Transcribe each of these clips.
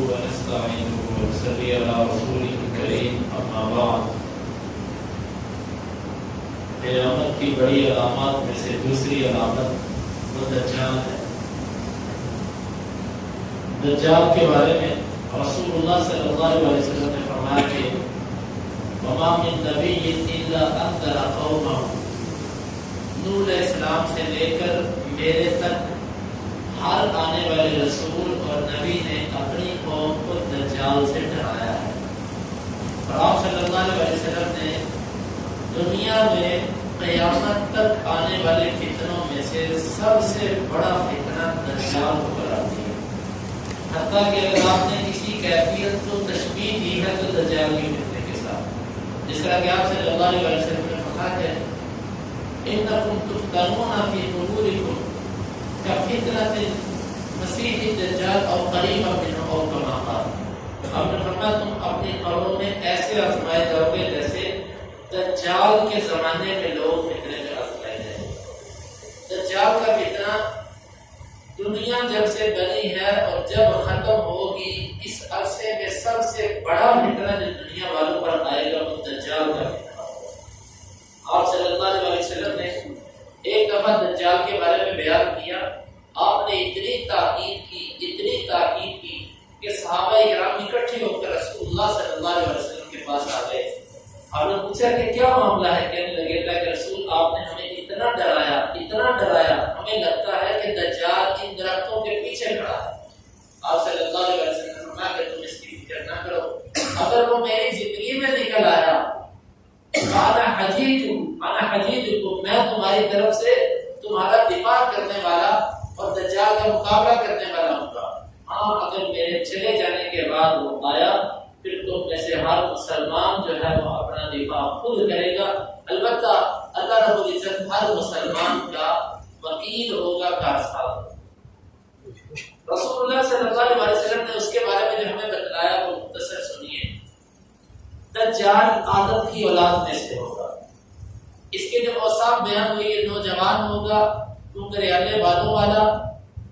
ونستعينه ونصلي على رسوله الكريم أما بعد قیامت کی بڑی علامات میں سے دوسری علامت وہ دجال ہے۔ دجال کے بارے میں رسول اللہ صلی اللہ علیہ وسلم نے فرمایا کہ وما من نبی الا انذر قومه، نوح علیہ السلام سے لے کر میرے تک ہر آنے والے رسول اور نبی نے اپنی قوم کو دجال سے ڈرایا ہے۔ اور آپ صلی اللہ علیہ وسلم نے دنیا میں قیامت تک آنے والے فتنوں میں سے سب سے بڑا فتنہ دجال کو قرار دیا، حتیٰ کہ اگر آپ نے کسی کیفیت کو تشبیہ دی ہے تو دجال کی فتنے کے ساتھ، جس طرح کہ آپ صلی اللہ علیہ وسلم نے فرمایا ہے انکم تفتنون فی قبورکم کفتنة مسیح الدجال او قریبا منہ او کما قال، آپ نے فرمایا تم اپنی قبروں میں ایسے آزمائے جاؤ گے جیسے دجال کے زمانے میں لوگ فتنے میں آزمائے جائیں۔ دجال کا فتنہ دنیا جب سے بنی ہے اور جب ختم ہوگی اس عرصے میں سب سے بڑا فتنہ جو دنیا والوں پر آئے گا وہ دجال کا فتنہ ہوگا۔ آپ صلی اللہ علیہ وسلم نے ایک دفعہ دجال کے بارے میں بیان کیا، آپ نے اتنی تاکید کی کہ صحابہ کرام اکٹھے ہو کر رسول اللہ صلی اللہ علیہ وسلم کے پاس آ گئے۔ آپ نے پوچھا کہ کیا معاملہ ہے؟ کہنے لگے اللہ کے رسول آپ نے ہمیں اتنا ڈرایا، ہمیں لگتا ہے کہ دجال ان درختوں کے پیچھے کھڑا ہے۔ آپ صلی اللہ علیہ وسلم نے فرمایا کہ تم اس کی فکر نہ کرو، اگر وہ میری زندگی میں نکل آیا انا حجیجکم، میں تمہاری طرف سے تمہارا دفاع کرنے والا اور دجال کا مقابلہ کرنے والا ہوں گا۔ ہاں اگر میرے چلے جانے کے بعد وہ آیا پھر تم میں سے ہر مسلمان جو ہے وہ اپنا دفاع خود کرے گا، البتہ اللہ رب العزت ہر مسلمان کا وکیل ہوگا، کارساز ہوگا۔ رسول اللہ صلی اللہ علیہ وسلم نے اس کے بارے میں جو ہمیں بتلایا وہ مختصر سنیے۔ دجال آدم کی اولاد میں سے ہوگا، اس کے جو اوصاف بیان ہوئی، یہ نوجوان ہوگا، کنگریالے بالوں والا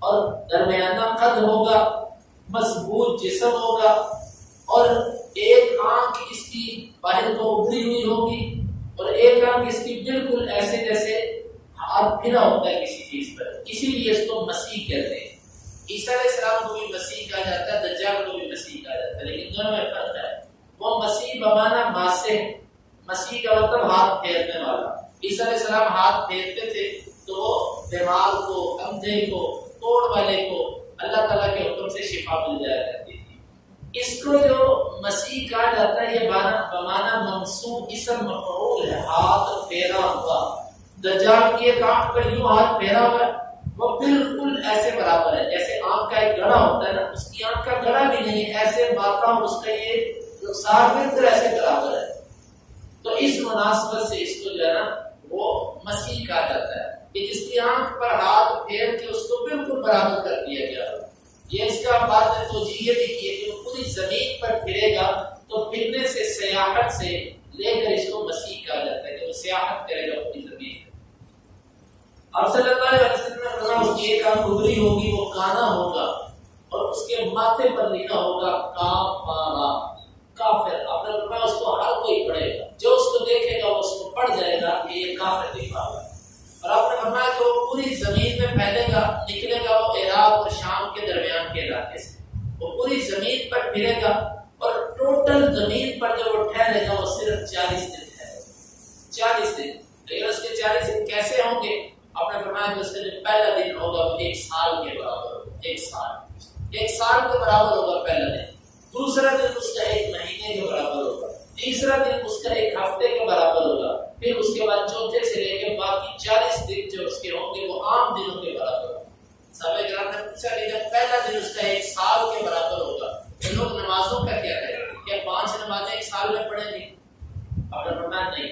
اور درمیانہ قد ہوگا، مضبوط جسم ہوگا اور ایک آنکھ اس کی باہر کو ابھری ہوئی ہوگی اور ایک آنکھ اس کی بالکل ایسے جیسے ہاتھ پھرا ہوتا ہے کسی چیز پر، اسی لیے اس کو مسیح کہتے ہیں۔ عیسیٰ علیہ السلام کو بھی مسیح کہا جاتا ہے، دجال کو بھی مسیح کہا جاتا ہے، لیکن دونوں میں فرق ہے۔ وہ مسیح بمانا ماسح، مسیح کا مطلب ہاتھ پھیرنے والا۔ عیسیٰ علیہ السلام ہاتھ پھیرتے تھے تو وہ بیمار کو، اندھے کو، توڑ والے کو اللہ تعالیٰ کے حکم سے شفا مل جایا کرتی تھی۔ اس کو جو مسیح کہا جاتا ہے یہ بمانا منصوب اسم مفعول ہے، ہاتھ پھیرا ہوا۔ دجال کی ایک آنکھ پر یوں ہاتھ پھیرا ہوا ہے، وہ بالکل ایسے برابر ہے جیسے آنکھ کا ایک گڑھا ہوتا ہے نا، اس کی آنکھ کا گڑھا بھی نہیں ہے، ایسے باقا اور اس کا یہ رخسار بالکل ایسے برابر ہے۔ تو اس مناسبت سے اس کو جو ہے نا وہ مسیح کہا جاتا ہے کہ جس کی آنکھ پر ہاتھ پھیر کے اس کو بالکل برابر کر دیا گیا۔ یہ اس کا بات ہے توجیہ بھی کی ہے کہ وہ پوری زمین پر پھرے گا، تو پھرنے سے سیاحت سے لے کر اس کو مسیح کہا جاتا ہے کہ وہ سیاحت کرے گا پوری زمین پر۔ آپ صلی اللہ علیہ وسلم نے فرمایا اس کی ایک آنکھ ابھری ہوگی، وہ کانا ہوگا اور اس کے ماتھے پر لکھا ہوگا کافارا، کافر۔ آپ نے فرمایا اس کو ہر کوئی پڑھے گا، جو اس کو دیکھے گا وہ اس کو پڑھ جائے گا کہ یہ کافر لکھا ہوا ہے۔ اور آپ نے فرمایا کہ وہ پوری زمین میں پھیلے گا، نکلے گا وہ عراق اور شام کے درمیان کے علاقے سے، وہ پوری زمین پر پھرے گا اور ٹوٹل زمین پر جو وہ ٹھہرے گا وہ صرف 40 دن ٹھہرے گا، 40 دن۔ لیکن اس کے 40 دن کیسے ہوں گے؟ آپ نے فرمایا کہ اس کا جو پہلا دن ہوگا وہ 1 سال کے برابر ہوگا، 1 سال کے برابر ہوگا پہلا دن، دوسرا دن اس کا 1 مہینے کے برابر ہوگا، تیسرا دن اس کا 1 ہفتے کے برابر ہوگا، پھر اس کے بعد چوتھے سے لے کے باقی 40 دن جو اس کے ہوں گے وہ عام دنوں کے برابر ہوگا۔ صحابہ کرام نے پوچھا کہ جب پہلا دن اس کا 1 سال کے برابر ہوگا تو لوگ نمازوں کا کیا کریں گے؟ کیا 5 نمازیں 1 سال میں پڑھیں گے؟ آپ نے فرمایا نہیں،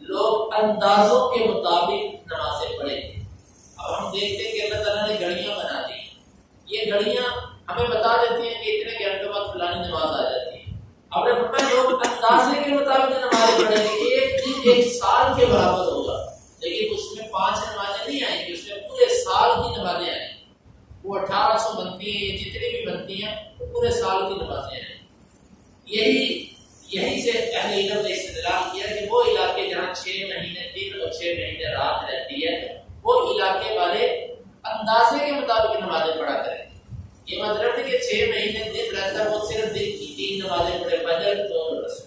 لوگ اندازوں کے مطابق نمازیں پڑھیں گے۔ اب ہم دیکھتے ہیں کہ اللہ تعالیٰ نے گھڑیاں بنا دی، یہ گھڑیاں ہمیں بتا دیتی ہیں کہ اتنے گھنٹوں بعد فلانی نماز آ جاتی ہے۔ اب نے فرمایا لوگ اندازے کے مطابق نمازیں پڑھیں گے، ایک دن 1 سال کے برابر ہوگا، لیکن اس میں 5 نمازیں نہیں آئیں گی، اس میں پورے سال کی نمازیں آئیں گی۔ وہ 1800 بنتی ہیں، جتنی بھی بنتی ہیں وہ پورے سال کی نمازیں ہیں۔ یہی سے اہل علم نے استدلال کیا کہ وہ علاقے جہاں 6 مہینے دن اور 6 مہینے رات رہتی ہے، وہ علاقے والے اندازے کے مطابق نمازیں پڑھا کریں۔ یہ مطلب نہیں کہ 6 مہینے دن رہتا ہے وہ صرف دن کی 3 نمازیں پڑھے، فجر ظہر عصر،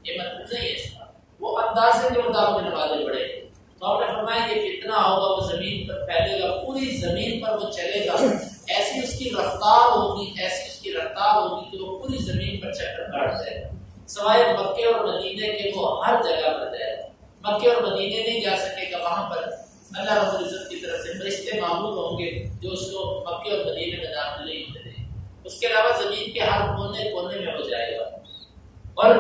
یہ مطلب نہیں ہے اس کا، وہ اندازے کے مطابق نمازیں پڑھے۔ تو آپ نے فرمایا یہ فتنہ ہوگا، وہ زمین پر پھیلے گا، پوری زمین پر وہ چلے گا، ایسی اس کی رفتار ہوگی، ایسی اس کی رفتار ہوگی کہ وہ پوری زمین پر چکر کاٹ جائے گا، سوائے مکے اور مدینے کے وہ ہر جگہ پر جائے گا۔ مکے اور مدینے نہیں جا سکے گا، وہاں پر اللہ رب العزت کی طرف سے فرشتے معمول ہوں گے جو اس کو مکے اور مدینے میں داخل نہیں ہونے دیں گے۔ اس کے علاوہ زمین کے ہر کونے کونے میں ہو جائے گا، اور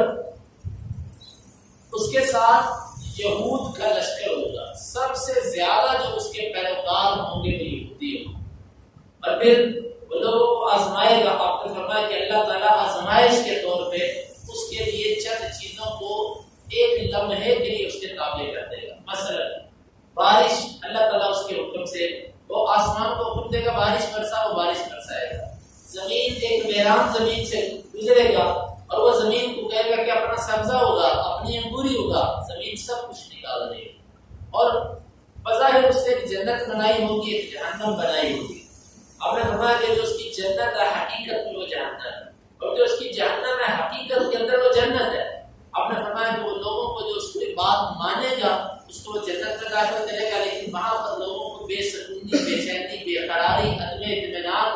اس کے ساتھ یہود کا لشکر ہوگا، سب سے زیادہ جو اس کے پیروکار ہوں گے وہ یہودی ہوں گے، اور پھر وہ لوگوں کو آزمائے گا۔ آپ نے فرمایا کہ اللہ تعالیٰ آزمائش کے طور پہ اس کے لیے چند چیزوں کو ایک لمحے کے لیے اس کے تابع کر دے گا۔ مثلا بارش، اللہ تعالیٰ اس کے حکم سے وہ آسمان کو حکم دے گا بارش برسا، وہ بارش برسائے گا۔ زمین ایک ویران زمین سے گزرے گا اور وہ زمین کو کہے گا کہ اپنا سبزہ ہوگا، اپنی انگوری ہوگا، زمین سب کچھ نکال دے گی، اور بظاہر اس سے جنت بنائی ہوگی، ایک جہنم بنائی ہوگی۔ آپ نے فرمایا کہ جو اس کی جنت ہے حقیقت میں وہ جہنم ہے، اور جو اس کی جہنم ہے حقیقت کے اندر وہ جنت ہے۔ آپ نے فرمایا کہ وہ لوگوں کو جو اس کی بات مانے گا اس کو وہ جنت میں داخل کرے گا، لیکن وہاں پر لوگوں کو بے سکونی، بے چینی، بے قراری، عدم اطمینان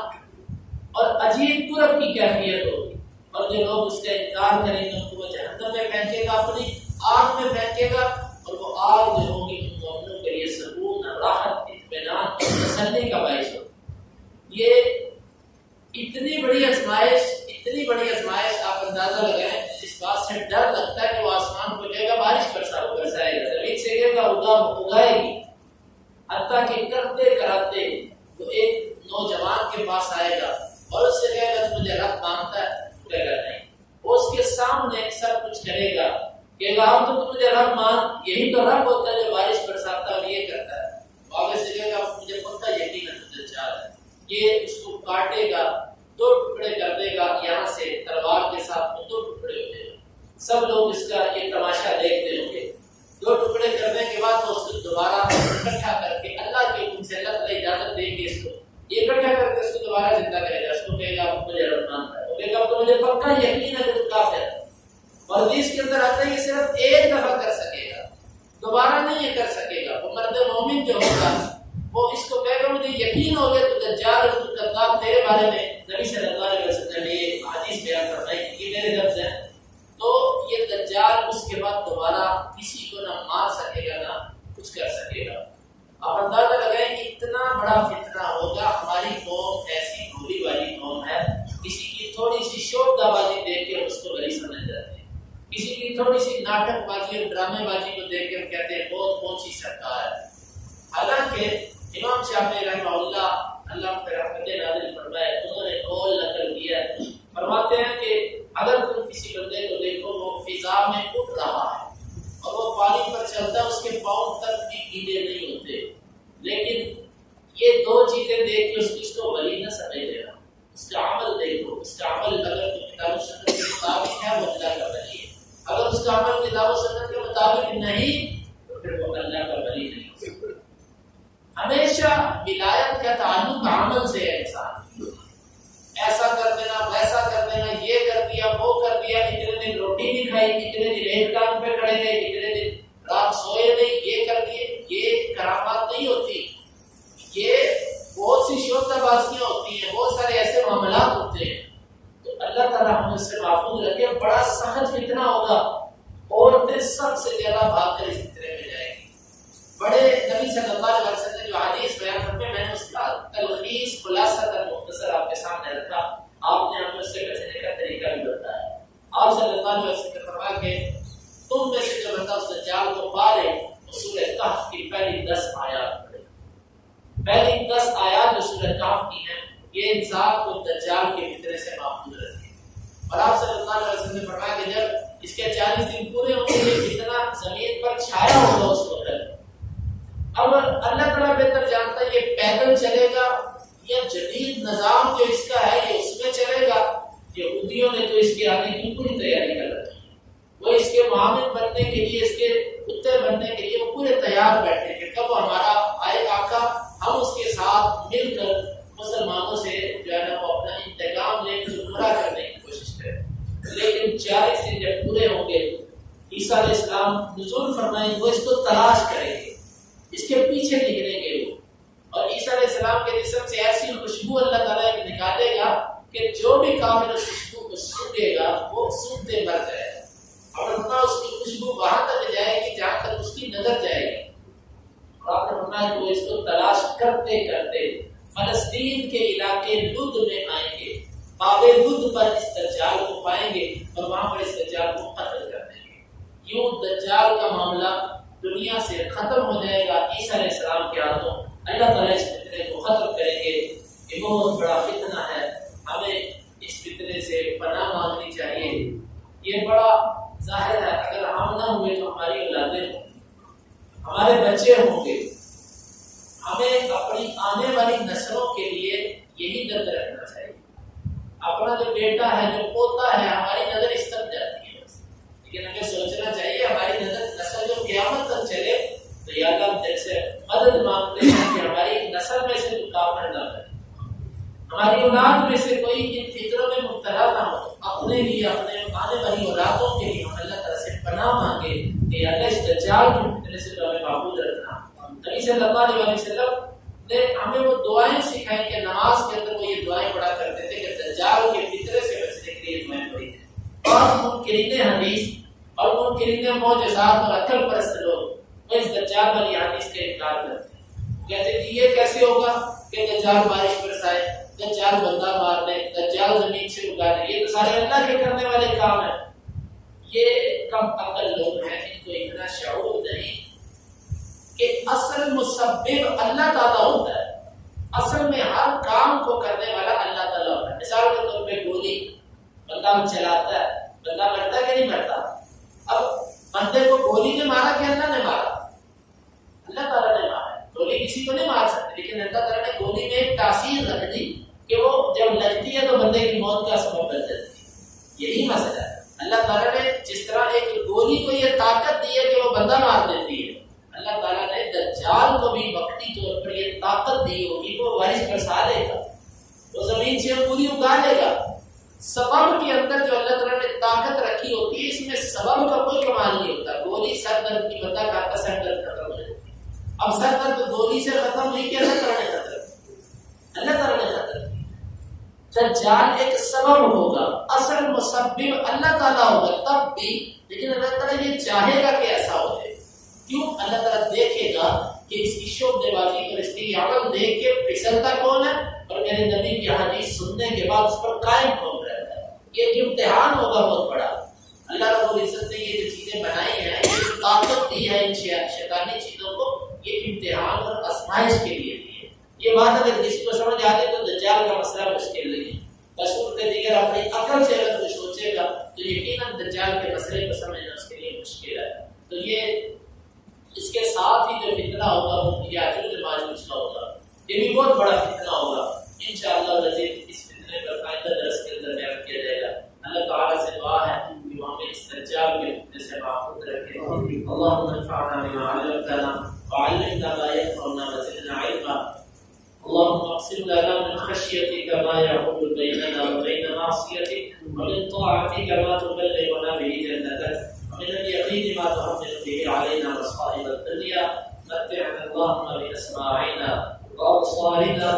اور عجیب طرف کی کیفیت ہوگی، اور جو لوگ اس کا انکار کریں گے ان کو وہ جہنم میں پھینکے گا، اپنی آگ میں پھینکے گا، اور وہ آگ جو ہوگی ان مومنوں کے لیے سکون، راحت، اطمینان اور تسلی کا باعث ہوگی۔ یہ اتنی بڑی آزمائش آپ اندازہ لگائیں، اس بات سے ڈر لگتا ہے کہ وہ آسمان کو لے گا بارش برسائے گا، زمین سے لے گا اگائے گی، حتیٰ کہ کرتے کراتے وہ ایک نوجوان کے پاس آئے گا اور اس سے کہے گا مجھے رب مانتا ہے، کہے گا نہیں، وہ اس کے سامنے سب کچھ کرے گا، کہے گا اب تو مجھے رب مان، یہی تو رب ہوتا ہے جو بارش برساتا ہے اور یہ کرتا ہے۔ آگے سے کہے گا مجھے پتہ یقین ہے تجھے چاہ ہے، یہ اس کو کاٹے گا، 2 ٹکڑے کر دے گا، یہاں سے تلوار کے ساتھ 2 ٹکڑے ہو جائے گا۔ سب لوگ اس کا یہ تماشا دیکھتے ہوں گے۔ 2 ٹکڑے کرنے کے بعد وہ اس کو دوبارہ اکٹھا کر کے اللہ کے حکم سے، اللہ تعالیٰ اجازت دیں گے اس کو، یہ اکٹھا کر کے اس کو دوبارہ زندہ کرے گا، اس کو کہے گا مجھے رب مانتا ہے، وہ کہے گا تو مجھے پکا یقین ہے کہ تو کافر ہے۔ اور حدیث کے اندر آتا ہے یہ صرف ایک دفعہ کر سکے گا، دوبارہ نہیں یہ کر سکے گا۔ وہ مرد مومن جو ہوگا وہ اس کو کہے گا مجھے یقین ہو گیا تو دجال اور کذاب تیرے بارے میں نبی صلی اللہ علیہ وسلم نے یہ حدیث بیان فرمائی کہ میرے لفظ ہیں، تو یہ دجال اس کے بعد دوبارہ کسی کو نہ مار سکے گا نہ کچھ کر سکے گا۔ آپ اندازہ لگائیں کہ اتنا بڑا فتنہ ہوگا۔ ہماری قوم ایسی بھولی والی قوم ہے، کسی کی تھوڑی سی شوخ بازی دیکھ کے اس کو بری سمجھ جاتے ہیں، کسی کی تھوڑی سی ناٹک بازی اور ڈرامے بازی کو دیکھ کے ہم کہتے ہیں بہت اونچی سرکار ہے۔ حالانکہ امام شافعی رحمہ اللہ پر رحمت نازل فرمائے، انہوں نے قول نقل کیا، فرماتے ہیں کہ اگر تم کسی بندے کو دیکھو وہ فضا میں اڑ رہا ہے اور وہ پانی پر چلتا ہے، اس کے پاؤں تک بھی گیلے نہیں ہوتے، لیکن یہ 2 چیزیں دیکھ کے اس کو ولی نہ سمجھ لینا، اس کا عمل دیکھو، اس کا عمل اگر کتاب و سنت کے مطابق ہے وہ اللہ کا ولی ہے، اگر اس کا عمل کتاب و سنت کے مطابق نہیں تو پھر وہ اللہ کا ولی نہیں ہو سکتا۔ ہمیشہ ولایت کا تعلق عمل سے ہے، انسان ایسا کر دینا، ویسا کر دینا، یہ کر دیا، وہ کر دیا، اتنے دن روٹی نہیں کھائی، اتنے دن ایک ٹانگ پہ کھڑے رہے، اتنے دن رات سوئے نہیں، یہ کر دیے، یہ کرامات نہیں ہوتی، یہ بہت سی شوخ بازیاں ہوتی ہیں، بہت سارے ایسے معاملات ہوتے ہیں۔ تو اللہ تعالیٰ ہمیں اس سے محفوظ رکھے۔ بڑا سخت فتنہ ہوگا، عورتیں سب سے زیادہ بھاگ کر اس فتنے میں جائیں گی۔ بڑے نبی صلی اللہ علیہ وسلم نے جو حدیث بیان فرمائی، میں نے اس کا تلخیص خلاصہ تر مختصر آپ کے سامنے رکھا، آپ نے ہمیں اس سے بچنے کا طریقہ بھی بتایا۔ آپ صلی اللہ علیہ وسلم نے فرمایا کہ تم میں سے جو بندہ اس دجال کو پا لے وہ سورہ کہف کی پہلی 10 آیات پڑھے۔ پہلی 10 آیات جو سورہ کہف کی ہیں یہ انسان کو دجال کے فتنے سے محفوظ رکھے۔ اور آپ صلی اللہ علیہ وسلم نے فرمایا کہ جب اس کے 40 دن پورے ہوں گے یہ فتنہ زمین پر چھایا ہوگا اس وقت۔ اب اللہ تعالیٰ بہتر جانتا ہے یہ پیدل چلے گا یا جدید نظام جو اس کا ہے یہ اس میں چلے گا. یہودیوں نے تو اس کے آنے کی پوری تیاری کر رکھی ہے. وہ اس کے معامل بننے کے لیے، اس کے کتے بننے کے لیے وہ پورے تیار بیٹھے کہ کب ہمارا آئے آقا ہم اس کے ساتھ مل کر مسلمانوں سے جو ہے نا وہ اپنا انتقام لے کر گمراہ کرنے کی کوشش کریں. لیکن 40 دن جب پورے ہوں گے، عیسیٰ علیہ السلام نزول فرمائیں گے، وہ اس کو تلاش کریں گے، اس کے پیچھے نکلیں گے وہ. اور عیسیٰ علیہ السلام کے جسم سے ایسی خوشبو اللہ تعالیٰ نکالے گا کہ جو بھی کافر اس خوشبو کو سونگے گا وہ سونگتے مر جائے گا. اور اتنا اس کی خوشبو وہاں تک جائے گی جہاں تک اس کی نظر جائے گی. اور آپ نے فرمایا کہ وہ اس کو تلاش کرتے کرتے فلسطین کے علاقے لد میں آئیں گے، باب لد پر اس دجال کو پائیں گے اور وہاں پر اس دجال کو قتل کر دیں گے. یوں دجال کا معاملہ دنیا سے ختم ہو جائے گا عیسیٰ علیہ السلام کے ہاتھوں. اللہ تعالیٰ اس فتنے کو ختم کریں گے. یہ بہت بڑا فتنہ ہے، ہمیں اس فتنے سے پناہ مانگنی چاہیے. یہ بڑا ظاہر ہے اگر ہم نہ ہوئے تو ہماری اولادیں ہوں گی، ہمارے بچے ہوں گے. ہمیں اپنی آنے والی نسلوں کے لیے یہی درد رکھنا چاہیے. اپنا جو بیٹا ہے، جو پوتا ہے، ہماری نظر اس طرف جاتی ہے، لیکن ہمیں سوچنا چاہیے ہماری نسل جو قیامت تک چلے تو یا اللہ ہم تیرے سے مدد مانگتے ہیں کہ ہماری نسل میں سے تو کافر نہ کرے، ہماری اولاد میں سے کوئی ان فکروں میں مبتلا نہ ہو. اپنے لیے، اپنے آنے والی اولادوں کے لیے ہم اللہ تعالیٰ سے پناہ مانگے کہ اللہ اس دجال کے فتنے سے تو ہمیں محفوظ رکھنا. نبی صلی اللہ علیہ وسلم نے ہمیں وہ دعائیں سکھائیں کہ نماز کے اندر وہ یہ دعائیں پڑھا کرتے تھے کہ دجال کے فتنے سے بچنے کے لیے دعائیں پڑھی تھیں. اور منکرین حدیث اور منکرین معجزات اور عقل پرست لوگ وہ اس دجال والی حدیث کا انکار کرتے ہیں. کہتے ہیں کہ یہ کیسے ہوگا کہ دجال بارش برسائے، دجال بندہ مار دے، دجال زمین سے اگا دے، یہ تو سارے اللہ کے کرنے والے کام ہیں. یہ کم عقل لوگ ہیں، ان کو اتنا شعور نہیں کہ اصل مسبب اللہ تعالیٰ ہوتا ہے. اصل میں ہر کام کو کرنے والا اللہ تعالیٰ ہوتا ہے. مثال کے طور پہ گولی بندہ چلاتا ہے، بندہ مرتا کہ نہیں مرتا؟ اب بندے کو گولی نے مارا کہ اللہ نے مارا؟ اللہ تعالیٰ نے مارا. گولی کسی کو نہیں مار سکتے، لیکن اللہ تعالیٰ نے گولی میں ایک تاثیر رکھ دی کہ وہ جب لگتی ہے تو بندے کی موت کا سبب بن جاتی ہے. یہی مسئلہ ہے. اللہ تعالیٰ نے جس طرح ایک گولی کو یہ طاقت دی ہے کہ وہ بندہ مار دیتی ہے، اللہ تعالیٰ نے دجال کو بھی وقتی طور پر یہ طاقت دی ہوگی، وہ بارش برسا دے گا، وہ زمین سے پوری اگا لے گا. سبب کے اندر جو اللہ تعالیٰ نے طاقت رکھی ہوتی ہے، اس میں سبب کا کوئی کمال نہیں ہوتا. گولی سر درد کی بندہ کہتا سر درد ختم ہو جائے. اب سر درد گولی سے ختم ہوئی کہ اللہ تعالیٰ نے ختم، اللہ تعالیٰ نے ختم. دجال ایک سبب ہوگا، اصل مسبب اللہ تعالیٰ ہوگا تب بھی، لیکن اللہ تعالیٰ یہ چاہے گا کہ ایسا ہو جائے. کیوں؟ اللہ تعالیٰ دیکھے گا کہ اس کی شعبے بازی اور اس کی عمل دیکھ کے پھسلتا کون ہے اور میرے نبی کی حدیث سننے کے بعد اس پر قائم کون رہتا ہے. یہ ایک امتحان ہوگا بہت بڑا. اللہ رب العزت نے یہ جو چیزیں بنائی ہیں، یہ طاقت دی ہے ان شیطانی چیزوں کو، یہ امتحان اور آزمائش کے لیے دی ہے. یہ بات اگر کسی کو سمجھ آتی تو دجال کا مسئلہ مشکل نہیں ہے. بصورت دیگر اپنی عقل سے اگر کوئی سوچے گا تو یقیناً دجال کے مسئلے کو سمجھنا اس کے لیے مشکل ہے. تو یہ اس کے ساتھ ہی جو فتنہ ہوگا وہ یاجوج ماجوج کا ہوگا. یہ بھی بہت بڑا فتنہ ہوگا. انشاءاللہ رضید اس فتنے پر آئندہ درس کے اندر بیان کیا جائے گا. اللہ تعالیٰ سے دعا ہے کہ وہ ہمیں اس دجال کے فتنے سے محفوظ رکھے. اللهم انفعنا بما علمتنا وعلمنا ما ينفعنا وزدنا علما. اللهم اقسم لنا من خشيتك ما يحول بيننا وبين معصيتك ومن طاعتك ما تبلغنا به جنتك ومن اليقين ما تحمل به علينا مصائب الدنيا. متعنا اللهم بأسماعنا وأبصارنا